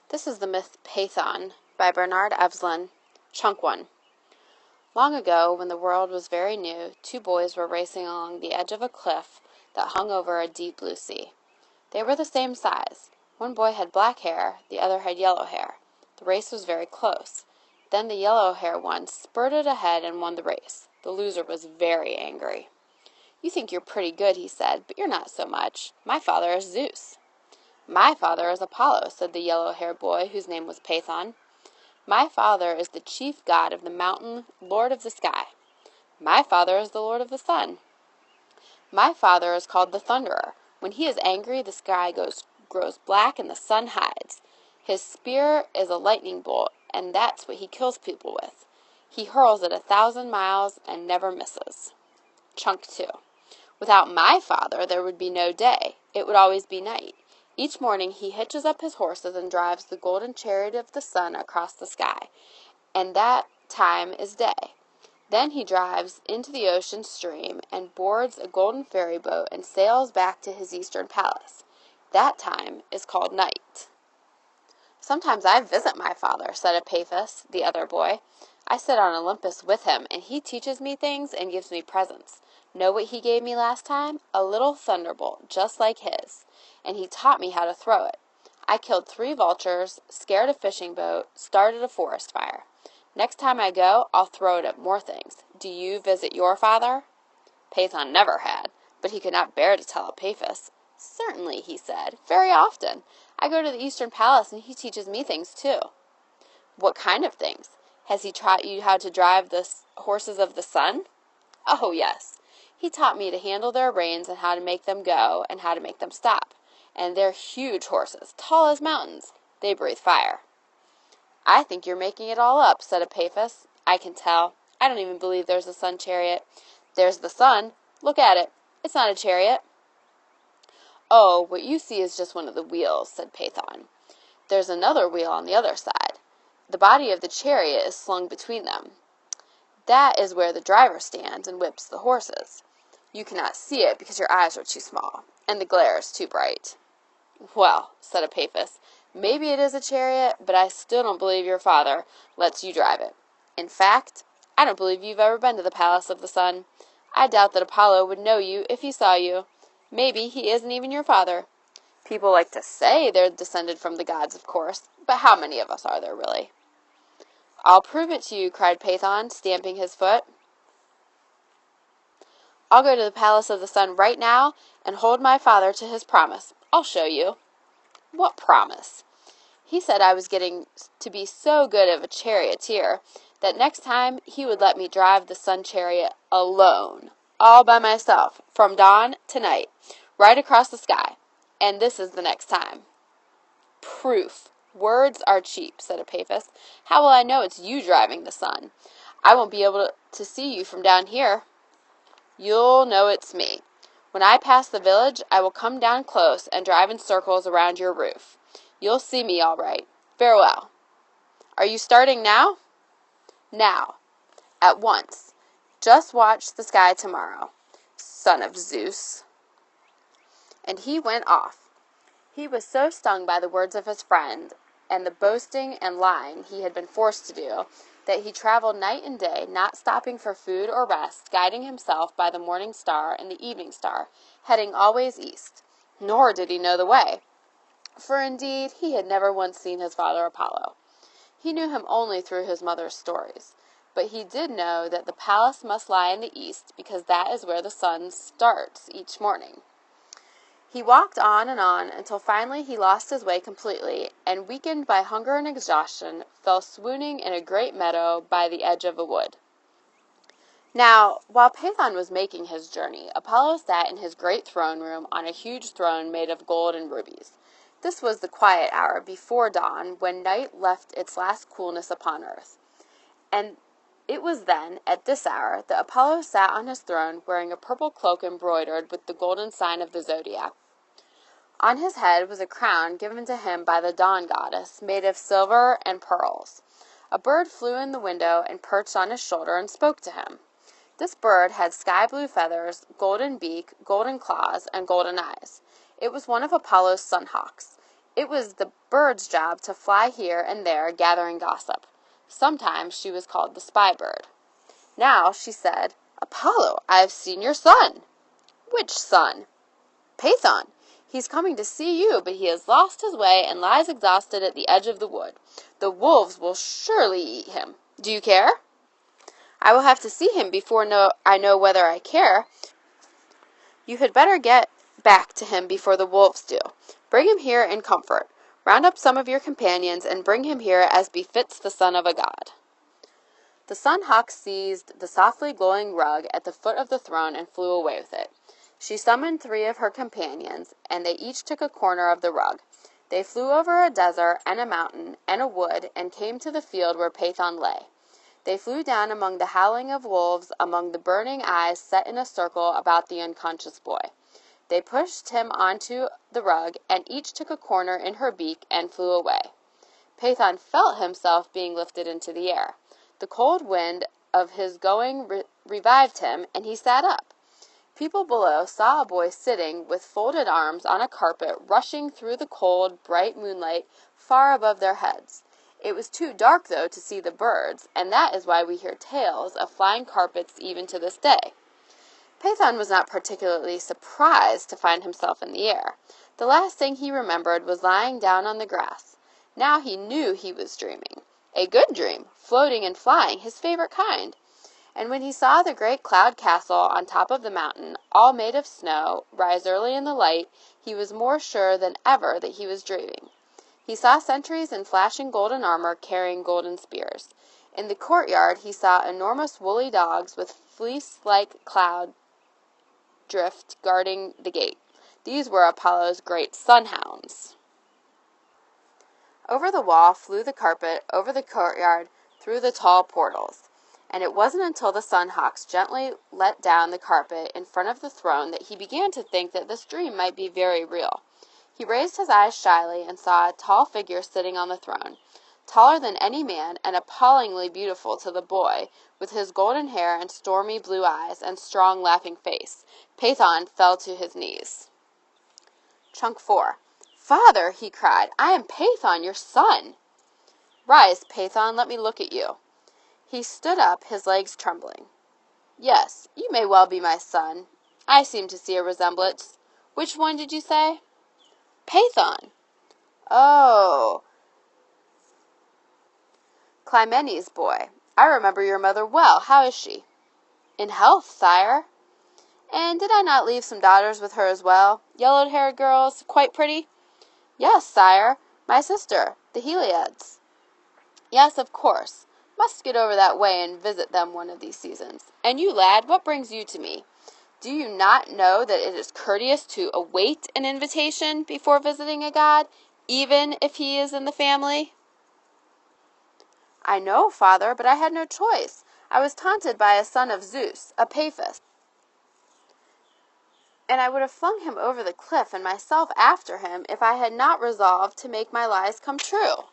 This is the myth Phaethon by Bernard Evslin, Chunk 1. Long ago, when the world was very new, two boys were racing along the edge of a cliff that hung over a deep blue sea. They were the same size. One boy had black hair, the other had yellow hair. The race was very close. Then the yellow-haired one spurted ahead and won the race. The loser was very angry. "You think you're pretty good," he said, "but you're not so much. My father is Zeus." "My father is Apollo," said the yellow-haired boy, whose name was Phaethon. "My father is the chief god of the mountain, lord of the sky." "My father is the lord of the sun." "My father is called the thunderer. When he is angry, the sky grows black and the sun hides. His spear is a lightning bolt, and that's what he kills people with. He hurls it 1,000 miles and never misses." Chunk 2. Without my father, there would be no day. It would always be night. Each morning he hitches up his horses and drives the golden chariot of the sun across the sky, and that time is day. Then he drives into the ocean stream and boards a golden ferry boat and sails back to his eastern palace. That time is called night. "Sometimes I visit my father," said Epaphus, the other boy. "I sit on Olympus with him, and he teaches me things and gives me presents. Know what he gave me last time? A little thunderbolt, just like his. And he taught me how to throw it. I killed 3 vultures, scared a fishing boat, started a forest fire. Next time I go, I'll throw it at more things. Do you visit your father?" Phaethon never had, but he could not bear to tell Epaphus. "Certainly," he said, "very often. I go to the eastern palace, and he teaches me things too." "What kind of things? Has he taught you how to drive the horses of the sun?" "Oh, yes. He taught me to handle their reins and how to make them go and how to make them stop. And they're huge horses, tall as mountains. They breathe fire." "I think you're making it all up," said Epaphus. "I can tell. I don't even believe there's a sun chariot. There's the sun. Look at it. It's not a chariot." "Oh, what you see is just one of the wheels," said Phaethon. "There's another wheel on the other side. The body of the chariot is slung between them. That is where the driver stands and whips the horses. You cannot see it because your eyes are too small, and the glare is too bright." "Well," said Epaphus, "maybe it is a chariot, but I still don't believe your father lets you drive it. In fact, I don't believe you've ever been to the palace of the sun. I doubt that Apollo would know you if he saw you. Maybe he isn't even your father. People like to say they're descended from the gods, of course, but how many of us are there really?" "I'll prove it to you," cried Phaethon, stamping his foot. "I'll go to the palace of the sun right now and hold my father to his promise. I'll show you." "What promise?" "He said I was getting to be so good of a charioteer that next time he would let me drive the sun chariot alone, all by myself, from dawn to night, right across the sky. And this is the next time." "Proof. Words are cheap," said Epaphus. "How will I know it's you driving the sun? I won't be able to see you from down here." "You'll know it's me. When I pass the village, I will come down close and drive in circles around your roof. You'll see me all right. Farewell." "Are you starting now?" "Now. At once. Just watch the sky tomorrow, son of Zeus." And he went off. He was so stung by the words of his friend and the boasting and lying he had been forced to do, that he traveled night and day, not stopping for food or rest, guiding himself by the morning star and the evening star, heading always east. Nor did he know the way, for indeed he had never once seen his father Apollo. He knew him only through his mother's stories, but he did know that the palace must lie in the east, because that is where the sun starts each morning. He walked on and on until finally he lost his way completely, and weakened by hunger and exhaustion, fell swooning in a great meadow by the edge of a wood. Now, while Phaethon was making his journey, Apollo sat in his great throne room on a huge throne made of gold and rubies. This was the quiet hour before dawn, when night left its last coolness upon earth. And it was then, at this hour, that Apollo sat on his throne, wearing a purple cloak embroidered with the golden sign of the zodiac. On his head was a crown given to him by the dawn goddess, made of silver and pearls. A bird flew in the window and perched on his shoulder and spoke to him. This bird had sky-blue feathers, golden beak, golden claws, and golden eyes. It was one of Apollo's sun hawks. It was the bird's job to fly here and there, gathering gossip. Sometimes she was called the spy bird. Now she said, "Apollo, I have seen your son." "Which son?" "Phaethon. He's coming to see you, but he has lost his way and lies exhausted at the edge of the wood. The wolves will surely eat him. Do you care?" "I will have to see him before I know whether I care." "You had better get back to him before the wolves do. Bring him here in comfort. Round up some of your companions and bring him here as befits the son of a god." The Sun Hawk seized the softly glowing rug at the foot of the throne and flew away with it. She summoned 3 of her companions, and they each took a corner of the rug. They flew over a desert and a mountain and a wood and came to the field where Phaethon lay. They flew down among the howling of wolves, among the burning eyes set in a circle about the unconscious boy. They pushed him onto the rug, and each took a corner in her beak and flew away. Phaethon felt himself being lifted into the air. The cold wind of his going revived him, and he sat up. People below saw a boy sitting with folded arms on a carpet, rushing through the cold, bright moonlight far above their heads. It was too dark, though, to see the birds, and that is why we hear tales of flying carpets even to this day. Phaethon was not particularly surprised to find himself in the air. The last thing he remembered was lying down on the grass. Now he knew he was dreaming. A good dream, floating and flying, his favorite kind. And when he saw the great cloud castle on top of the mountain, all made of snow, rise early in the light, he was more sure than ever that he was dreaming. He saw sentries in flashing golden armor carrying golden spears. In the courtyard he saw enormous woolly dogs with fleece-like cloud drift guarding the gate. These were Apollo's great sunhounds. Over the wall flew the carpet, over the courtyard, through the tall portals. And it wasn't until the Sun Hawks gently let down the carpet in front of the throne that he began to think that this dream might be very real. He raised his eyes shyly and saw a tall figure sitting on the throne, taller than any man and appallingly beautiful to the boy, with his golden hair and stormy blue eyes and strong laughing face. Phaethon fell to his knees. Chunk 4. "Father," he cried, "I am Phaethon, your son." "Rise, Phaethon, let me look at you." He stood up, his legs trembling. "Yes, you may well be my son. I seem to see a resemblance. Which one did you say?" "Phaethon." "Oh, Clymene's boy. I remember your mother well. How is she?" "In health, sire." "And did I not leave some daughters with her as well? Yellow-haired girls, quite pretty?" "Yes, sire. My sister, the Heliads." "Yes, of course. Must get over that way and visit them one of these seasons. And you, lad, what brings you to me? Do you not know that it is courteous to await an invitation before visiting a god, even if he is in the family?" "I know, father, but I had no choice. I was taunted by a son of Zeus, a Paphos, and I would have flung him over the cliff and myself after him if I had not resolved to make my lies come true."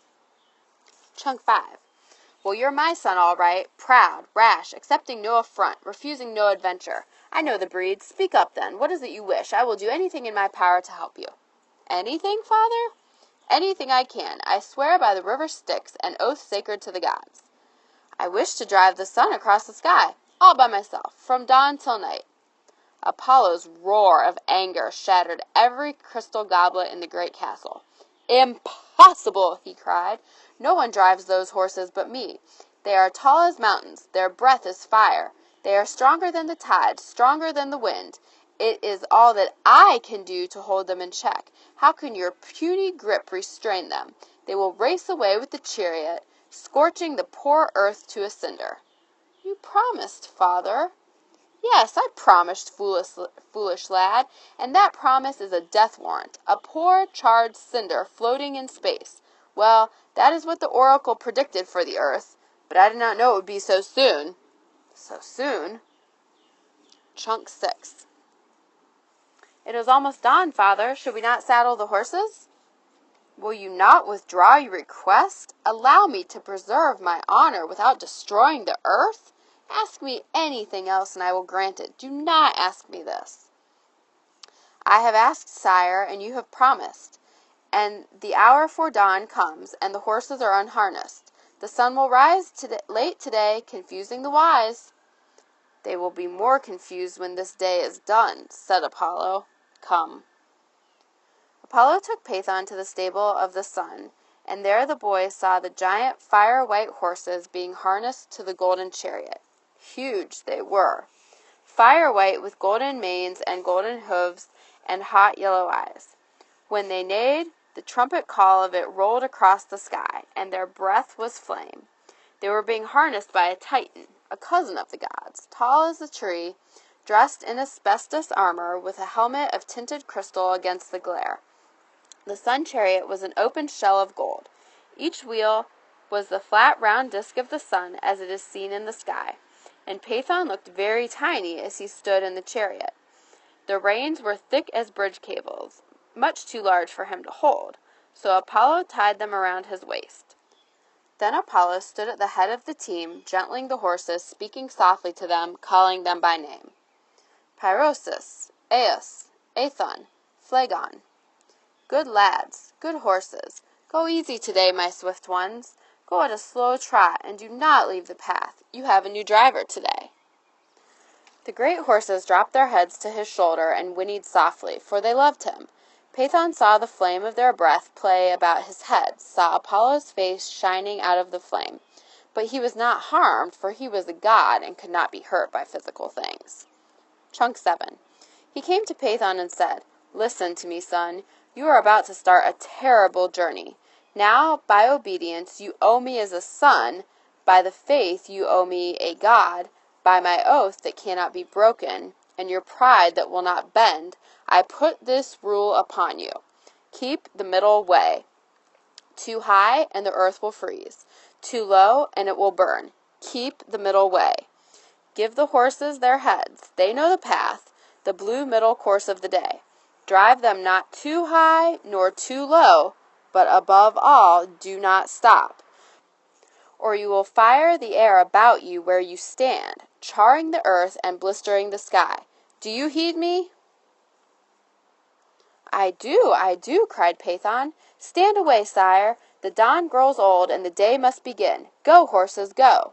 Chunk 5. "Well, you're my son, all right. Proud, rash, accepting no affront, refusing no adventure. I know the breed. Speak up, then. What is it you wish? I will do anything in my power to help you." "Anything, father?" "Anything I can. I swear by the river Styx, an oath sacred to the gods." "I wish to drive the sun across the sky, all by myself, from dawn till night." Apollo's roar of anger shattered every crystal goblet in the great castle. "Impossible!" he cried. "No one drives those horses but me. They are tall as mountains. Their breath is fire. They are stronger than the tide, stronger than the wind. It is all that I can do to hold them in check. How can your puny grip restrain them? They will race away with the chariot, scorching the poor earth to a cinder." "You promised, father." "Yes, I promised, foolish lad, and that promise is a death warrant, a poor charred cinder floating in space. Well, that is what the oracle predicted for the earth, but I did not know it would be so soon." "So soon?" Chunk 6. "It is almost dawn, father. Should we not saddle the horses?" "Will you not withdraw your request? Allow me to preserve my honor without destroying the earth? Ask me anything else and I will grant it. Do not ask me this." "I have asked, sire, and you have promised. and the hour for dawn comes, and the horses are unharnessed. The sun will rise late today, confusing the wise. They will be more confused when this day is done, said Apollo. Come. Apollo took Phaethon to the stable of the sun, and there the boys saw the giant fire-white horses being harnessed to the golden chariot. Huge they were, fire-white with golden manes and golden hooves and hot yellow eyes. When they neighed, the trumpet call of it rolled across the sky, and their breath was flame. They were being harnessed by a Titan, a cousin of the gods, tall as a tree, dressed in asbestos armor with a helmet of tinted crystal against the glare. The sun chariot was an open shell of gold. Each wheel was the flat round disk of the sun as it is seen in the sky, and Phaethon looked very tiny as he stood in the chariot. The reins were thick as bridge cables, much too large for him to hold, so Apollo tied them around his waist. Then Apollo stood at the head of the team, gentling the horses, speaking softly to them, calling them by name. Pyrosis, Eos, Phaethon, Phlegon. Good lads, good horses, go easy today, my swift ones. Go at a slow trot, and do not leave the path. You have a new driver today. The great horses dropped their heads to his shoulder and whinnied softly, for they loved him. Phaethon saw the flame of their breath play about his head, saw Apollo's face shining out of the flame. But he was not harmed, for he was a god and could not be hurt by physical things. Chunk 7. He came to Phaethon and said, Listen to me, son. You are about to start a terrible journey. Now, by obedience, you owe me as a son. By the faith, you owe me a god. By my oath that cannot be broken, and your pride that will not bend, I put this rule upon you. Keep the middle way. Too high, and the earth will freeze. Too low, and it will burn. Keep the middle way. Give the horses their heads. They know the path, the blue middle course of the day. Drive them not too high nor too low, but above all, do not stop, or you will fire the air about you where you stand, charring the earth and blistering the sky. Do you heed me? I do, cried Phaethon. Stand away, sire. The dawn grows old, and the day must begin. Go, horses, go.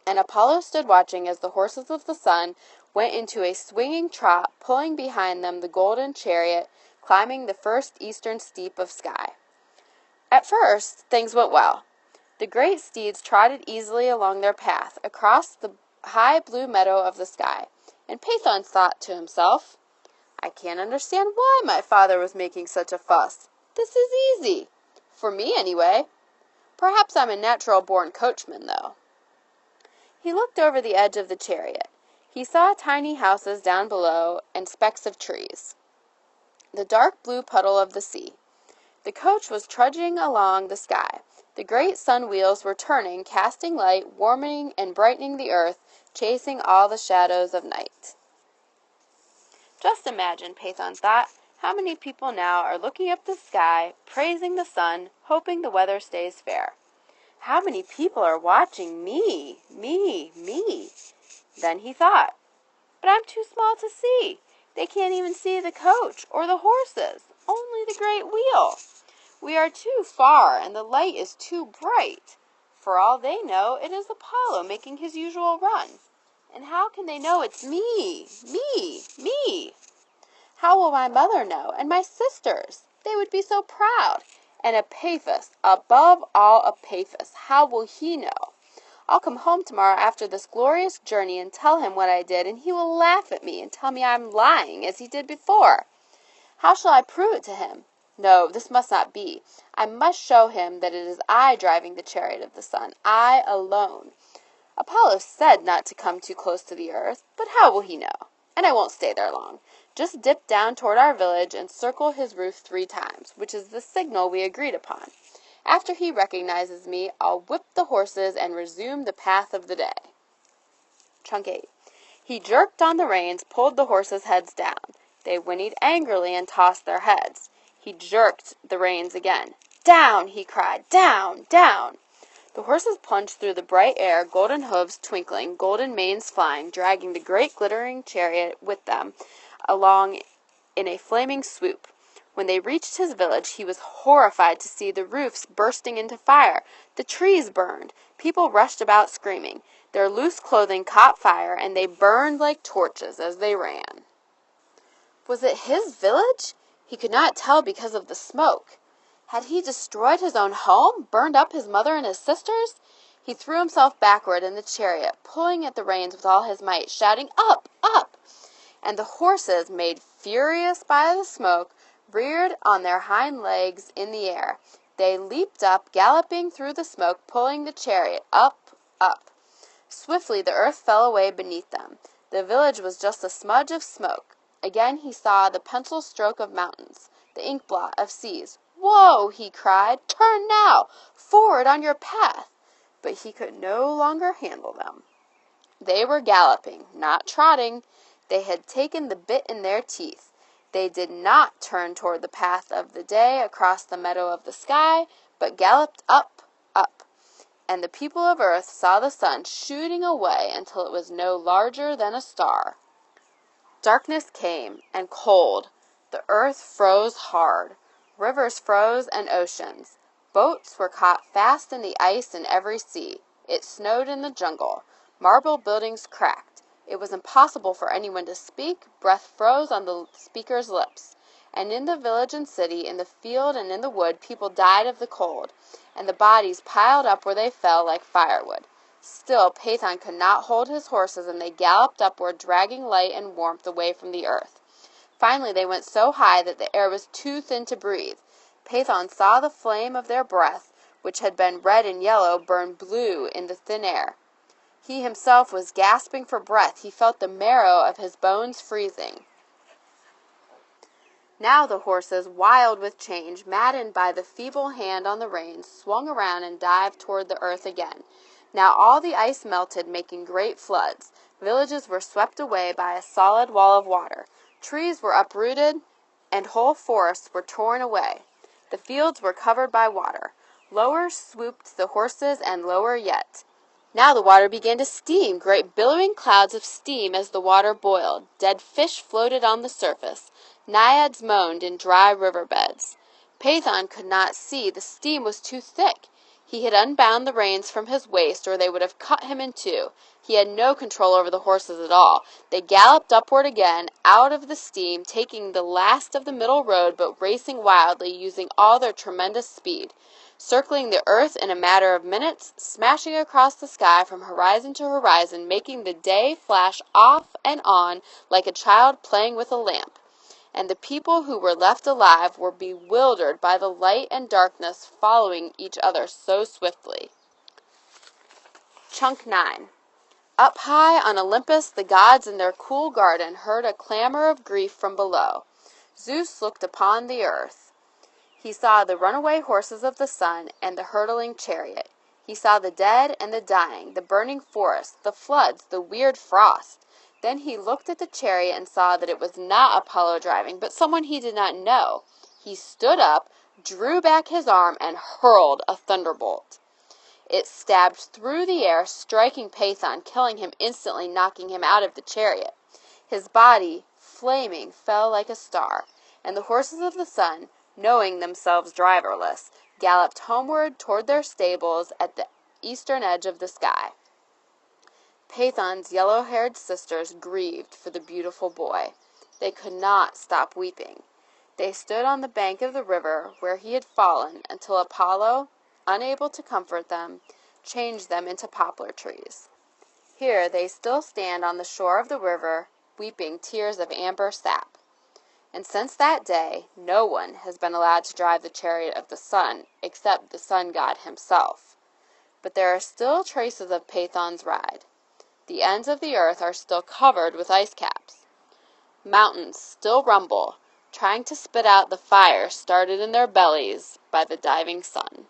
And Apollo stood watching as the horses of the sun went into a swinging trot, pulling behind them the golden chariot, climbing the first eastern steep of sky. At first, things went well. The great steeds trotted easily along their path, across the high blue meadow of the sky, and Phaethon thought to himself, I can't understand why my father was making such a fuss. This is easy. For me, anyway. Perhaps I'm a natural-born coachman, though. He looked over the edge of the chariot. He saw tiny houses down below and specks of trees. The dark blue puddle of the sea. The coach was trudging along the sky. The great sun wheels were turning, casting light, warming and brightening the earth, chasing all the shadows of night. Just imagine, Phaethon thought, how many people now are looking up the sky, praising the sun, hoping the weather stays fair. How many people are watching me? Then he thought, but I'm too small to see. They can't even see the coach or the horses, only the great wheel. We are too far, and the light is too bright. For all they know, it is Apollo making his usual run. And how can they know it's me? How will my mother know, and my sisters? They would be so proud. And Epaphus, above all Epaphus, how will he know? I'll come home tomorrow after this glorious journey and tell him what I did, and he will laugh at me and tell me I'm lying, as he did before. How shall I prove it to him? No, this must not be. I must show him that it is I driving the chariot of the sun, I alone. Apollo said not to come too close to the earth, but how will he know? And I won't stay there long. Just dip down toward our village and circle his roof 3 times, which is the signal we agreed upon. After he recognizes me, I'll whip the horses and resume the path of the day. Chunk 8. He jerked on the reins, pulled the horses' heads down. They whinnied angrily and tossed their heads. He jerked the reins again. Down, he cried, down, down. The horses plunged through the bright air, golden hooves twinkling, golden manes flying, dragging the great glittering chariot with them along in a flaming swoop. When they reached his village, he was horrified to see the roofs bursting into fire, the trees burned, people rushed about screaming. Their loose clothing caught fire, and they burned like torches as they ran. Was it his village? He could not tell because of the smoke. Had he destroyed his own home, burned up his mother and his sisters? He threw himself backward in the chariot, pulling at the reins with all his might, shouting, "Up! Up!" And the horses, made furious by the smoke, reared on their hind legs in the air. They leaped up, galloping through the smoke, pulling the chariot up, up. Swiftly the earth fell away beneath them. The village was just a smudge of smoke. Again he saw the pencil stroke of mountains, the ink blot of seas. "Whoa!" he cried. "Turn now! Forward on your path!" But he could no longer handle them. They were galloping, not trotting. They had taken the bit in their teeth. They did not turn toward the path of the day across the meadow of the sky, but galloped up, up. And the people of earth saw the sun shooting away until it was no larger than a star. Darkness came, and cold. The earth froze hard. Rivers froze and oceans. Boats were caught fast in the ice in every sea. It snowed in the jungle. Marble buildings cracked. It was impossible for anyone to speak. Breath froze on the speaker's lips. And in the village and city, in the field and in the wood, people died of the cold, and the bodies piled up where they fell like firewood. Still, Phaethon could not hold his horses, and they galloped upward, dragging light and warmth away from the earth. Finally, they went so high that the air was too thin to breathe. Phaethon saw the flame of their breath, which had been red and yellow, burn blue in the thin air. He himself was gasping for breath. He felt the marrow of his bones freezing. Now the horses, wild with change, maddened by the feeble hand on the reins, swung around and dived toward the earth again. Now all the ice melted, making great floods. Villages were swept away by a solid wall of water. Trees were uprooted, and whole forests were torn away. The fields were covered by water. Lower swooped the horses, and lower yet. Now the water began to steam, great billowing clouds of steam as the water boiled. Dead fish floated on the surface. Naiads moaned in dry river beds. Phaethon could not see. The steam was too thick. He had unbound the reins from his waist, or they would have cut him in two. He had no control over the horses at all. They galloped upward again, out of the steam, taking the last of the middle road, but racing wildly, using all their tremendous speed. Circling the earth in a matter of minutes, smashing across the sky from horizon to horizon, making the day flash off and on like a child playing with a lamp. And the people who were left alive were bewildered by the light and darkness following each other so swiftly. Chunk 9. Up high on Olympus, the gods in their cool garden heard a clamor of grief from below. Zeus looked upon the earth. He saw the runaway horses of the sun and the hurtling chariot. He saw the dead and the dying, the burning forests, the floods, the weird frost. Then he looked at the chariot and saw that it was not Apollo driving, but someone he did not know. He stood up, drew back his arm, and hurled a thunderbolt. It stabbed through the air, striking Phaethon, killing him instantly, knocking him out of the chariot. His body, flaming, fell like a star, and the horses of the sun, knowing themselves driverless, galloped homeward toward their stables at the eastern edge of the sky. Phaethon's yellow-haired sisters grieved for the beautiful boy. They could not stop weeping. They stood on the bank of the river where he had fallen until Apollo, unable to comfort them, changed them into poplar trees. Here they still stand on the shore of the river, weeping tears of amber sap. And since that day, no one has been allowed to drive the chariot of the sun except the sun god himself. But there are still traces of Phaethon's ride. The ends of the earth are still covered with ice caps. Mountains still rumble, trying to spit out the fire started in their bellies by the diving sun.